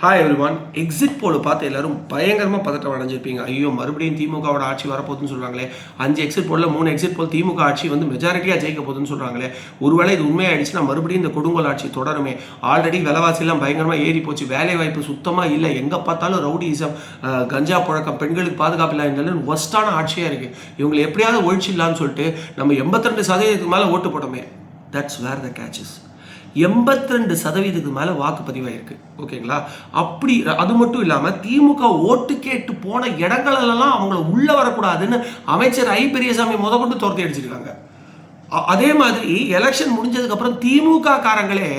Hi everyone. Exit போல் பார்த்து எல்லாரும் பயங்கரமாக பதட்டம் அடைஞ்சிருப்பீங்க. ஐயோ, மறுபடியும் திமுகவோட ஆட்சி வரப்போகுதுன்னு சொல்கிறாங்களே, 5 எக்ஸிட் போலில் 3 எக்ஸிட் போல் திமுக ஆட்சி வந்து மெஜாரிட்டியாக ஜெயிக்க போகுதுன்னு சொல்கிறாங்களே, ஒருவேளை இது உண்மையாயிடுச்சுன்னா மறுபடியும் இந்த கொடுங்கோல் ஆட்சி தொடருமே. ஆல்ரெடி விலைவாசிலாம் பயங்கரமாக ஏறி போச்சு, வேலை வாய்ப்பு சுத்தமாக இல்லை, எங்கே பார்த்தாலும் ரவுடிசம், கஞ்சா புழக்கம், பெண்களுக்கு பாதுகாப்பு இல்லாத ஒஸ்டான ஆட்சியாக இருக்குது. இவங்களை எப்படியாவது ஒழிச்சிடலான்னு சொல்லிட்டு நம்ம 82% மேலே ஓட்டு போட்டோமே. தட்ஸ் வேர் த கேட்சஸ். 82% மேலே வாக்குப்பதிவாயிருக்கு. ஓகேங்களா? அப்படி அது மட்டும் இல்லாமல் திமுக ஓட்டு கேட்டு போன இடங்களெல்லாம் அவங்கள உள்ள வரக்கூடாதுன்னு அமைச்சர் ஐ பெரியசாமி கொண்டு துரத்தி அடிச்சிருக்காங்க. அதே மாதிரி எலெக்ஷன் முடிஞ்சதுக்கப்புறம் திமுக காரங்களே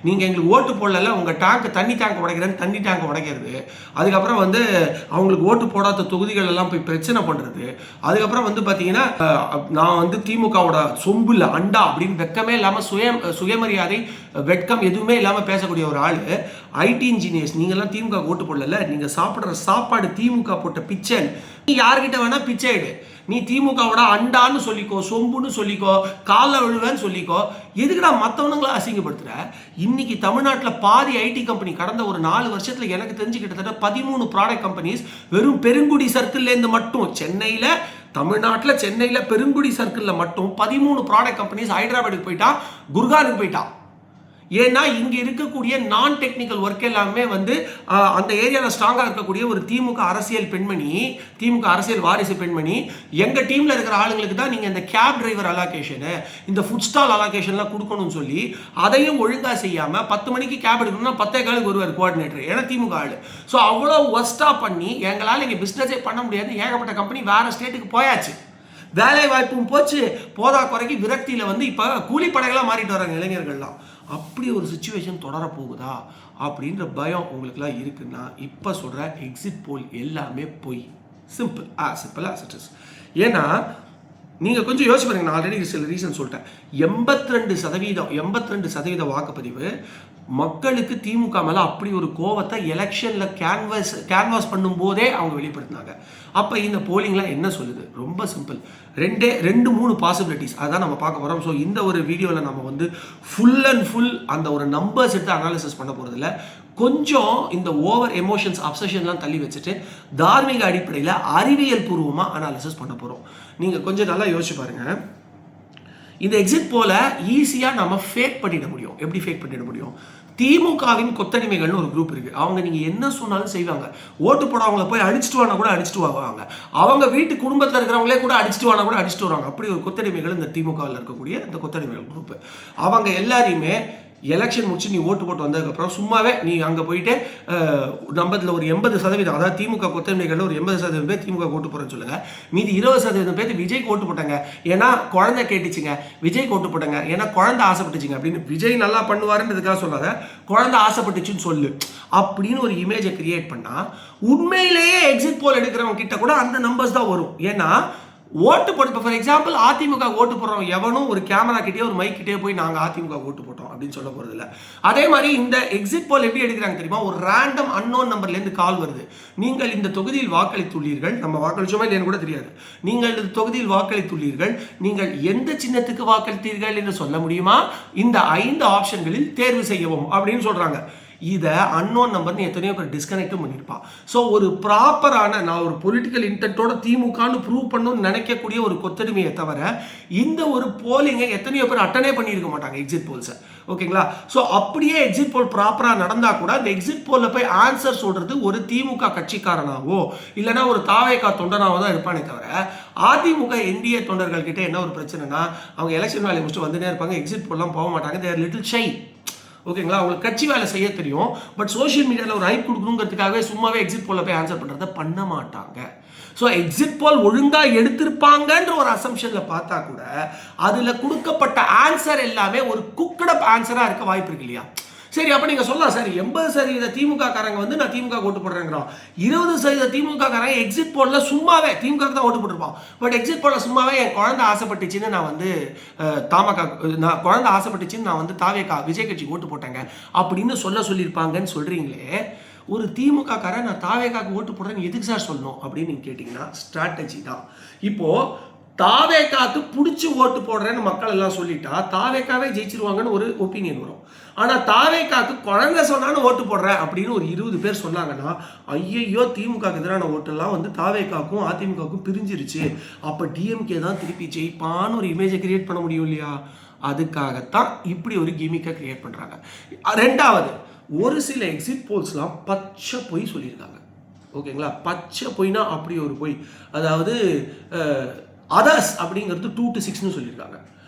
நீங்கள் எங்களுக்கு ஓட்டு போடல, உங்கள் தண்ணி டேங்க் உடைக்கிறேன்னு தண்ணி டேங்க் உடைக்கிறது, அதுக்கப்புறம் வந்து அவங்களுக்கு ஓட்டு போடாத தொகுதிகள் எல்லாம் போய் பிரச்சனை பண்ணுறது, அதுக்கப்புறம் வந்து பார்த்தீங்கன்னா நான் வந்து திமுகவோட சொம்புல அண்டா அப்படின்னு வெக்கமே இல்லாமல் சுயமரியாதை வெட்கம் எதுவுமே இல்லாமல் பேசக்கூடிய ஒரு ஆள். ஐடி இன்ஜினியர்ஸ், நீங்கள்லாம் திமுக ஓட்டு போடல, நீங்கள் சாப்பிட்ற சாப்பாடு திமுக போட்ட பிச்சை, நீ யார்கிட்ட வேணா பிச்சை எடு, நீ திமுகவோட அண்டான்னு சொல்லிக்கோ, சொம்புன்னு சொல்லிக்கோ, காலில் விழுவேன்னு சொல்லிக்கோ, எதுக்குடா மற்றவனுங்களை அசிங்கப்படுத்துற? இன்னைக்கு தமிழ்நாட்டில் பாதி ஐடி கம்பெனி கடந்த ஒரு 4 வருஷத்துல எனக்கு தெரிஞ்சு கிட்டத்தட்ட 13 ப்ராடக்ட் கம்பெனிஸ் வெறும் பெருங்குடி சர்க்கிள்லேருந்து மட்டும் தமிழ்நாட்டில் சென்னையில் பெருங்குடி சர்க்கிளில் மட்டும் 13 ப்ராடக்ட் கம்பெனிஸ் ஹைதராபாத்துக்கு போயிட்டா, குர்கானுக்கு போயிட்டா. ஏன்னா இங்கே இருக்கக்கூடிய நான் டெக்னிக்கல் ஒர்க் எல்லாமே வந்து அந்த ஏரியாவில் ஸ்ட்ராங்காக இருக்கக்கூடிய ஒரு திமுக அரசியல் பெண்மணி, திமுக அரசியல் வாரிசு பெண்மணி, எங்கள் டீமில் இருக்கிற ஆளுங்களுக்கு தான் நீங்கள் இந்த கேப் டிரைவர் அலோகேஷனு, இந்த ஃபுட் ஸ்டால் அலோகேஷன்லாம் கொடுக்கணும்னு சொல்லி அதையும் ஒழுங்காக செய்யாமல் 10 மணிக்கு கேப் எடுக்கணும்னா 10:15 வருவார் கோஆர்டினேட்டர், ஏன்னா திமுக ஆள். ஸோ அவ்வளோ ஒஸ்ட்டாக பண்ணி எங்களால் இங்கே பிஸ்னஸே பண்ண முடியாது, ஏகப்பட்ட கம்பெனி வேறு ஸ்டேட்டுக்கு போயாச்சு, வேலை வாய்ப்பும் போச்சு, போதா குறைக்கு விரக்தியில் வந்து இப்போ கூலிப்படைகளாக மாறிட்டு வராங்க இளைஞர்கள்லாம். அப்படி ஒரு சுச்சுவேஷன் தொடரப்போகுதா அப்படின்ற பயம் உங்களுக்குலாம் இருக்குன்னா இப்போ சொல்கிற எக்ஸிட் போல் எல்லாமே பொய். Simple as it is. ஏன்னா நீங்கள் கொஞ்சம் யோசிச்சு பாருங்க, நான் ஆல்ரெடி சில ரீசன் சொல்லிட்டேன். 82% வாக்குப்பதிவு மக்களுக்கு திமுக மேலே அப்படி ஒரு கோவத்தை எலெக்ஷனில் கேன்வாஸ் பண்ணும்போதே அவங்க வெளிப்படுத்தினாங்க. அப்போ இந்த போலிங்லாம் என்ன சொல்லுது? ரொம்ப சிம்பிள். 2-3 பாசிபிலிட்டிஸ் அதான் நம்ம பார்க்க போகிறோம். ஸோ இந்த ஒரு வீடியோவில் நம்ம வந்து ஃபுல் அண்ட் ஃபுல் அந்த ஒரு நம்பர்ஸ் எடுத்து அனாலிசிஸ் பண்ண போகிறதில்ல. கொஞ்சம் இந்த ஓவர் எமோஷன்ஸ் அப்சஷன்லாம் தள்ளி வச்சுட்டு தார்மீக அடிப்படையில் அறிவியல் பூர்வமாக அனாலிசிஸ் பண்ண போகிறோம். நீங்கள் கொஞ்சம் நல்லா யோசிச்சு பாருங்கள். இந்த எக்ஸிட் போல ஈஸியாக நம்ம ஃபேக் பண்ணிட முடியும். எப்படி ஃபேக் பண்ணிட முடியும்? திமுகவின் கொத்தடிமைகள்னு ஒரு குரூப் இருக்குது. அவங்க நீங்கள் என்ன சொன்னாலும் செய்வாங்க. ஓட்டு போடவங்களை போய் அடிச்சுட்டு வாங்க கூட அடிச்சுட்டு வருவாங்க. அவங்க வீட்டு குடும்பத்தில் இருக்கிறவங்களே கூட அடிச்சுட்டு வாங்க கூட அடிச்சுட்டு வருவாங்க. அப்படி ஒரு கொத்தடிமைகள் இந்த திமுகவில் இருக்கக்கூடிய இந்த கொத்தடிமைகள் குரூப். அவங்க எல்லாரையுமே எலெக்ஷன் முடிச்சு நீ ஓட்டு போட்டு வந்ததுக்கப்புறம் சும்மாவே நீ அங்கே போயிட்டு நம்மதில் ஒரு 80%, அதாவது திமுக கொத்தடிமைகளில் ஒரு 80% பேர் திமுக ஓட்டு போகிறேன்னு சொல்லுங்கள். மீதி 20% பேர் விஜய்க்கு ஓட்டு போட்டாங்க ஏன்னா குழந்தை கேட்டுச்சுங்க, விஜய்க்கு ஓட்டு போட்டாங்க ஏன்னா குழந்தை ஆசைப்பட்டுச்சுங்க அப்படின்னு. விஜய் நல்லா பண்ணுவாருன்றதுக்காக சொல்லாத, குழந்தை ஆசைப்பட்டுச்சுன்னு சொல்லு அப்படின்னு ஒரு இமேஜை கிரியேட் பண்ணால் உண்மையிலேயே எக்ஸிட் போல் எடுக்கிறவங்க கிட்ட கூட அந்த நம்பர்ஸ் தான் வரும். ஏன்னா ஓட்டு போட்டு, ஃபார் எக்ஸாம்பிள் அதிமுக ஓட்டு போடுறோம் எவனும் ஒரு கேமரா கிட்டே ஒரு மைக் கிட்டே போய் நாங்கள் அதிமுக ஓட்டு போட்டோம் அப்படின்னு சொல்ல போகிறது இல்லை. அதே மாதிரி இந்த எக்ஸிட் போல் எப்படி எடுக்கிறாங்க தெரியுமா? ஒரு ரேண்டம் அன்னோன் நம்பர்லேருந்து கால் வருது. நீங்கள் இந்த தொகுதியில் வாக்களித்துள்ளீர்கள், நம்ம வாக்களிச்சோமா இல்லைன்னு கூட தெரியாது, நீங்கள் இந்த தொகுதியில் வாக்களித்துள்ளீர்கள், நீங்கள் எந்த சின்னத்துக்கு வாக்களித்தீர்கள் என்று சொல்ல முடியுமா? இந்த 5 ஆப்ஷன்களில் தேர்வு செய்யவும் அப்படின்னு சொல்கிறாங்க. இதை அன்னோன் நம்பர்னு எத்தனையோ பேர் டிஸ்கனெக்டும் பண்ணியிருப்பான். ஸோ ஒரு ப்ராப்பரான நான் ஒரு பொலிட்டிக்கல் இன்டென்ட்டோட திமுகன்னு ப்ரூவ் பண்ணணும்னு நினைக்கக்கூடிய ஒரு கொத்தடிமையை தவிர இந்த ஒரு போலிங்கை எத்தனையோ பேர் அட்டனே பண்ணியிருக்க மாட்டாங்க எக்ஸிட் போல்ஸை. ஓகேங்களா? ஸோ அப்படியே எக்ஸிட் போல் ப்ராப்பராக நடந்தால் கூட அந்த எக்ஸிட் போலில் போய் ஆன்சர் சொல்கிறது ஒரு திமுக கட்சிக்காரனாவோ இல்லைனா ஒரு தாவேகா தொண்டனாவோ தான் இருப்பானே தவிர அதிமுக என்டிஏ தொண்டர்கள் கிட்டே என்ன ஒரு பிரச்சனைனா அவங்க எலெக்ஷன் வேலையை முடிச்சுட்டு வந்துட்டே இருப்பாங்க, எக்ஸிட் போல்லாம் போக மாட்டாங்க. தேர் லிட்டில் ஷை. ஓகேங்களா? அவங்களுக்கு கட்சி வேலை செய்ய தெரியும், பட் சோஷியல் மீடியாவில் ஒரு ஹைப் கொடுக்கணுங்கிறதுக்காகவே சும்மாவே எக்ஸிட் போல போய் ஆன்சர் பண்ணுறதை பண்ண மாட்டாங்க. ஸோ எக்ஸிட் போல் ஒழுங்காக எடுத்திருப்பாங்கன்ற ஒரு அசம்ஷனில் பார்த்தா கூட அதில் கொடுக்கப்பட்ட ஆன்சர் எல்லாமே ஒரு குக்கடப் ஆன்சராக இருக்க வாய்ப்பு இருக்கு இல்லையா? சரி, அப்போ நீங்கள் சொல்லலாம், சார் 80% திமுக காரங்க வந்து நான் திமுக ஓட்டு போடுறேங்கிறோம், 20% திமுக காரங்க எக்ஸிட் போலில் சும்மாவே திமுக தான் ஓட்டு போட்டுருப்பான், பட் எக்ஸிட் போலில் சும்மாவே என் குழந்தை ஆசைப்பட்டுச்சின்னு நான் வந்து குழந்தை ஆசைப்பட்டுச்சின்னு நான் வந்து தாவேகா விஜய் கட்சி ஓட்டு போட்டேங்க அப்படின்னு சொல்லியிருப்பாங்கன்னு சொல்கிறீங்களே. ஒரு திமுக காரன் நான் தாவேகாக்கு ஓட்டு போடுறேன்னு எதுக்கு சார் சொல்லணும் அப்படின்னு நீங்கள் கேட்டிங்கன்னா ஸ்ட்ராட்டஜி தான். இப்போது தாவேக்காக்கு பிடிச்சி ஓட்டு போடுறேன்னு மக்கள் எல்லாம் சொல்லிட்டா தாவேக்காவே ஜெயிச்சிருவாங்கன்னு ஒரு ஒப்பீனியன் வரும். ஆனால் தாவேக்காக்கு குழந்தை சொன்னான்னு ஓட்டு போடுறேன் அப்படின்னு ஒரு 20 பேர் சொன்னாங்கன்னா, ஐயையோ திமுகக்கு எதிரான ஓட்டெல்லாம் வந்து தாவேக்காக்கும் அதிமுகவுக்கும் பிரிஞ்சிருச்சு, அப்போ டிஎம்கே தான் திருப்பி ஜெயிப்பான்னு ஒரு இமேஜை கிரியேட் பண்ண முடியும் இல்லையா? அதுக்காகத்தான் இப்படி ஒரு கிமிக்கை கிரியேட் பண்ணுறாங்க. ரெண்டாவது, ஒரு சில எக்ஸிட் போல்ஸ்லாம் பச்சை பொய் சொல்லியிருக்காங்க. ஓகேங்களா? பச்சை பொய்னா அப்படி ஒரு பொய். அதாவது அதர்ஸ் அப்படிங்கிறது 2 to 6ன்னு சொல்லியிருக்காங்க.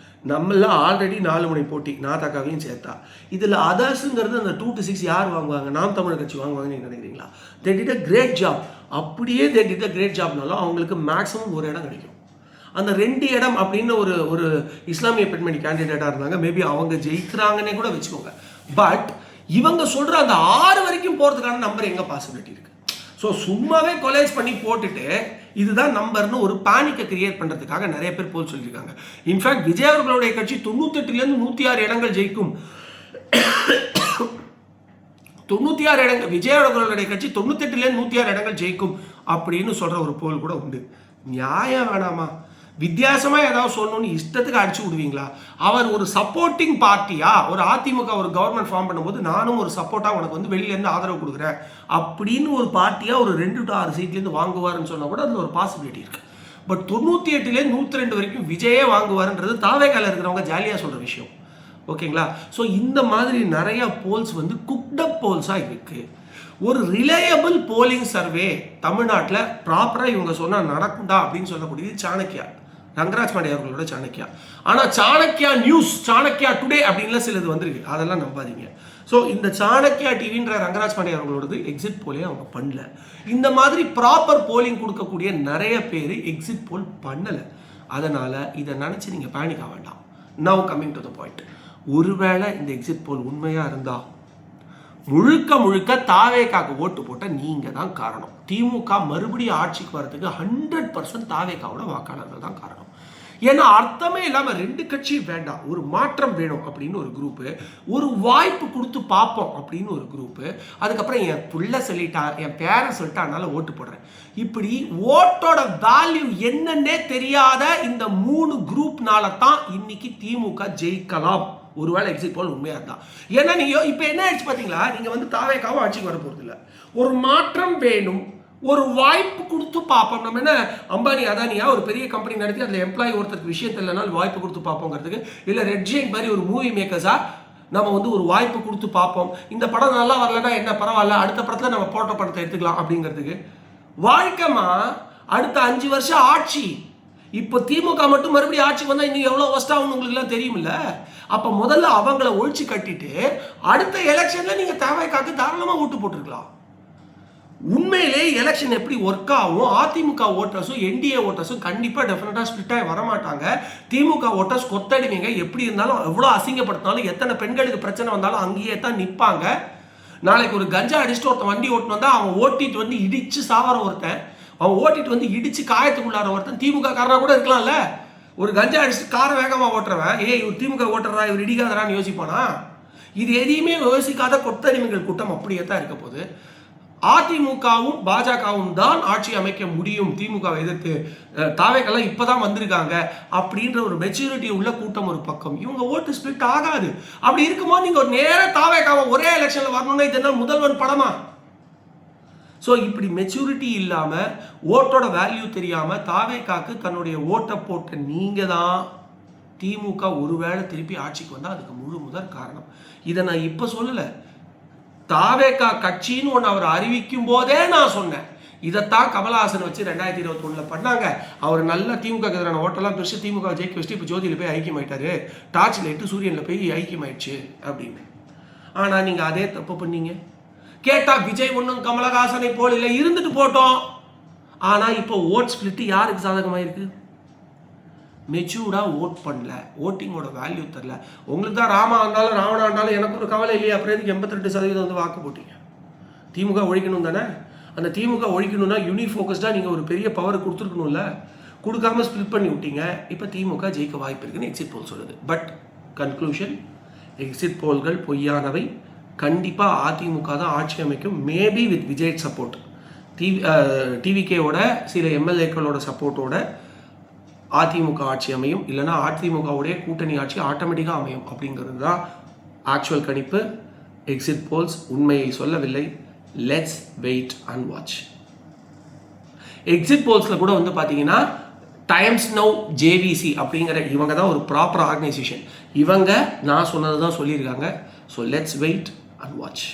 நம்மளாம் ஆல்ரெடி 4 முனை போட்டி, நாதாக்காவையும் சேர்த்தா. இதில் அதர்ஸுங்கிறது அந்த 2 to 6 யார் வாங்குவாங்க? நாம் தமிழர் கட்சி வாங்குவாங்கன்னு நீங்கள் நினைக்கிறீங்களா? They did a great job. அப்படியே தே டிட் அ கிரேட் ஜாப்னாலும் அவங்களுக்கு மேக்ஸிமம் ஒரு இடம் கிடைக்கும். அந்த 2 இடம் அப்படின்னு ஒரு இஸ்லாமிய பெண்மணி கேண்டிடேட்டாக இருந்தாங்க. மேபி அவங்க ஜெயிக்கிறாங்கன்னே கூட வச்சுக்கோங்க. பட் இவங்க சொல்கிற அந்த 6 வரைக்கும் போகிறதுக்கான நம்பர் எங்கே பாசிபிலிட்டி இருக்குது? ஸோ சும்மாவே கொலேஜ் பண்ணி போட்டுட்டு இதுதான் நம்பர்னு ஒரு பேனிக்கை கிரியேட் பண்ணுறதுக்காக நிறைய பேர் போல் சொல்லியிருக்காங்க. இன்ஃபேக்ட் விஜய் அவர்களுடைய கட்சி 98லேருந்து 106 இடங்கள் ஜெயிக்கும். 96 இடங்கள், விஜய் அவர்களுடைய கட்சி 98லேருந்து 106 இடங்கள் ஜெயிக்கும் அப்படின்னு சொல்கிற ஒரு போல் கூட உண்டு. நியாயம் வேணாமா? வித்தியாசமாக ஏதாவது சொல்லணும்னு இஷ்டத்துக்கு அடிச்சு விடுவீங்களா? அவர் ஒரு சப்போர்ட்டிங் பார்ட்டியா, ஒரு அதிமுக ஒரு கவர்மெண்ட் ஃபார்ம் பண்ணும்போது நானும் ஒரு சப்போர்ட்டாக உனக்கு வந்து வெளியிலேருந்து ஆதரவு கொடுக்குறேன் அப்படின்னு ஒரு பார்ட்டியாக ஒரு 2 to 6 சீட்லேருந்து வாங்குவாருன்னு சொன்னால் கூட அதில் ஒரு பாசிபிலிட்டி இருக்குது. பட் 98லேருந்து 102 வரைக்கும் விஜயே வாங்குவாருன்றது தாவேக்கால இருக்கிறவங்க ஜாலியாக சொல்கிற விஷயம். ஓகேங்களா? ஸோ இந்த மாதிரி நிறைய போல்ஸ் வந்து குக்டப் போல்ஸாக இருக்குது. ஒரு ரிலையபிள் போலிங் சர்வே தமிழ்நாட்டில் ப்ராப்பராக இவங்க சொன்னால் நடக்கும்டா அப்படின்னு சொல்லக்கூடியது சாணக்கியா, ரங்கராஜ் பாண்டே அவர்களோட சாணக்கியா. ஆனால் சாணக்கியா நியூஸ், சாணக்கியா டுடே அப்படின்லாம் சிலது வந்திருக்கு, அதெல்லாம் நம்பாதீங்க. ஸோ இந்த சாணக்கியா டிவின்ற ரங்கராஜ் பாண்டே அவர்களோடது எக்ஸிட் போலே அவங்க பண்ணல. இந்த மாதிரி ப்ராப்பர் போலிங் கொடுக்கக்கூடிய நிறைய பேர் எக்ஸிட் போல் பண்ணலை. அதனால் இதை நினச்சி நீங்கள் பேனிக் ஆக வேண்டாம். Now coming to the point. ஒருவேளை இந்த எக்ஸிட் போல் உண்மையாக இருந்தால் முழுக்க தாவேக்காக்கு ஓட்டு போட்ட நீங்கள் தான் காரணம். திமுக மறுபடியும் ஆட்சிக்கு வரதுக்கு 100% தாவேக்காவோட வாக்காளர்கள் தான் காரணம். ஏன்னா அர்த்தமே இல்லாமல் 2 கட்சி வேண்டாம், ஒரு மாற்றம் வேணும் அப்படின்னு ஒரு குரூப்பு, ஒரு வாய்ப்பு கொடுத்து பார்ப்போம் அப்படின்னு ஒரு குரூப்பு, அதுக்கப்புறம் என் புள்ள சொல்லிட்டா, என் பேரன் சொல்லிட்டா, அதனால ஓட்டு போடுறேன். இப்படி ஓட்டோட வேல்யூ என்னன்னே தெரியாத இந்த 3 குரூப்னால தான் இன்னைக்கு திமுக ஜெயிக்கலாம். ஒருவேளை எக்ஸிட் போல் உண்மையாக இருந்தா. ஏன்னா நீங்கள் இப்போ என்ன ஆயிடுச்சு பார்த்தீங்களா? நீங்கள் வந்து தாவேக்காவும் ஆட்சிக்கு வர போகிறது இல்லை. ஒரு மாற்றம் வேணும், ஒரு வாய்ப்பு கொடுத்து பார்ப்போம். நம்ம என்ன அம்பானி அதானியா ஒரு பெரிய கம்பெனி நடத்தி அதில் எம்ப்ளாயி ஒருத்தருக்கு விஷயம் இல்லைனாலும் வாய்ப்பு கொடுத்து பார்ப்போங்கிறதுக்கு, இல்லை ரெட் ஜெயின் மாதிரி ஒரு மூவி மேக்கர்ஸா நம்ம வந்து ஒரு வாய்ப்பு கொடுத்து பார்ப்போம், இந்த படம் நல்லா வரலன்னா என்ன பரவாயில்ல, அடுத்த படத்தில் நம்ம போட்ட படத்தை எடுத்துக்கலாம் அப்படிங்கிறதுக்கு. வாழ்க்கைமா அடுத்த 5 வருஷம் ஆட்சி. இப்போ திமுக மட்டும் மறுபடியும் ஆட்சி வந்தால் இன்னும் எவ்வளோ ஒஸ்டாகும் உங்களுக்குலாம் தெரியுமில்ல? அப்போ முதல்ல அவங்கள ஒழிச்சு கட்டிட்டு அடுத்த எலெக்ஷனில் நீங்கள் தேவைக்காக தாராளமாக ஓட்டு போட்டுருக்கலாம். உண்மையிலே எலெக்ஷன் எப்படி ஒர்க் ஆகும்? அதிமுக ஓட்டர்ஸும் என்டிஏ ஓட்டர்ஸும் கண்டிப்பாக டெஃபினட்டாக ஸ்பிளிட்டாக வரமாட்டாங்க. திமுக ஓட்டர்ஸ் கொத்தடிவீங்க. எப்படி இருந்தாலும் எவ்வளோ அசிங்கப்படுத்தினாலும் எத்தனை பெண்களுக்கு பிரச்சனை வந்தாலும் அங்கேயே தான் நிற்பாங்க. நாளைக்கு ஒரு கஞ்சா அடிச்சுட்டு ஒருத்தன் வண்டி ஓட்டுன்னு வந்தால் அவன் ஓட்டிட்டு வந்து இடித்து சாவர ஒருத்தன், அவன் ஓட்டிட்டு வந்து இடித்து காயத்துக்குள்ளார ஒருத்தன் திமுக காரனாக கூட இருக்கலாம்ல. ஒரு கஞ்சா அடிச்சுட்டு காரை வேகமாக ஓட்டுறவன் இவர் திமுக ஓட்டுறா, இவர் இடிக்காதரான்னு யோசிப்பானா? இது எதையுமே யோசிக்காத கொத்தடிமைகள் கூட்டம் அப்படியே தான் இருக்க போகுது. அதிமுகவும் பாஜகவும் தான் ஆட்சி அமைக்க முடியும் திமுகவை எதிர்த்து. தாவேக்கெல்லாம் இப்போதான் வந்திருக்காங்க அப்படின்ற ஒரு மெச்சூரிட்டி உள்ள கூட்டம் ஒரு பக்கம். இவங்க ஓட்டு ஸ்பிளிட் ஆகாது. அப்படி இருக்கும்போது நீங்கள் ஒரு நேராக தாவேக்காவை ஒரே எலெக்ஷனில் வரணும்னா இது என்ன முதல்வன் படமா? ஸோ இப்படி மெச்சூரிட்டி இல்லாமல், ஓட்டோட வேல்யூ தெரியாமல் தாவேக்காக்கு தன்னுடைய ஓட்டை போட்ட நீங்கள் தான் திமுக ஒருவேளை திருப்பி ஆட்சிக்கு வந்தால் அதுக்கு முழு முதல் காரணம். இதை நான் இப்போ சொல்லலை, தாவேக்கா கட்சின்னு ஒன்று அவர் அறிவிக்கும் போதே நான் சொன்னேன். இதைத்தான் கமலஹாசன் வச்சு 2021 பண்ணாங்க. அவர் நல்ல திமுக எதிரான ஓட்டெல்லாம் பெருசு திமுக ஜெயிக்க வச்சுட்டு இப்போ ஜோதியில் போய் ஐக்கியமாயிட்டாரு, டார்ச்சில் இட்டு சூரியனில் போய் ஐக்கியமாயிடுச்சு அப்படின்னு. ஆனால் நீங்கள் அதே தப்பு பண்ணீங்க. கேட்டால் விஜய் ஒன்றும் கமலஹாசனை போல் இல்லை, இருந்துட்டு போட்டோம். ஆனால் இப்போ ஓட் ஸ்பிளிட் யாருக்கு சாதகமாக இருக்குது? மெச்சூர்டாக ஓட் பண்ணல, ஓட்டிங்கோட வேல்யூ தரல. உங்களுக்கு தான் ராமா இருந்தாலும் ராவணா இருந்தாலும் எனக்கு ஒரு கவலை இல்லையா? அப்புறம் எதுக்கு 82% வந்து வாக்கு போட்டீங்க? திமுக ஒழிக்கணும் தானே. அந்த திமுக ஒழிக்கணும்னா யூனிஃபோக்கஸ்டாக நீங்கள் ஒரு பெரிய பவர் கொடுத்துருக்கணும்ல, கொடுக்காம ஸ்பிளிட் பண்ணி விட்டீங்க. இப்போ திமுக ஜெயிக்க வாய்ப்பு இருக்குன்னு எக்ஸிட் போல் சொல்லுது. பட் கன்க்ளூஷன், எக்ஸிட் போல்கள் பொய்யானவை. கண்டிப்பாக அதிமுக தான் ஆட்சி அமைக்கும், மேபி வித் விஜய் சப்போர்ட், டிவிகேவோட சில எம்எல்ஏக்களோட சப்போர்ட்டோட அதிமுக ஆட்சி அமையும், இல்லைனா அதிமுகவுடைய கூட்டணி ஆட்சி ஆட்டோமேட்டிக்காக அமையும் அப்படிங்கிறது தான் ஆக்சுவல் கணிப்பு. எக்ஸிட் போல்ஸ் உண்மையை சொல்லவில்லை. Let's wait and watch. Exit போல்ஸில் கூட வந்து பார்த்தீங்கன்னா டைம்ஸ் நவ் ஜேவிசி அப்படிங்கிற இவங்க தான் ஒரு ப்ராப்பர் ஆர்கனைசேஷன். இவங்க நான் சொன்னது தான் சொல்லியிருக்காங்க. So let's wait and watch.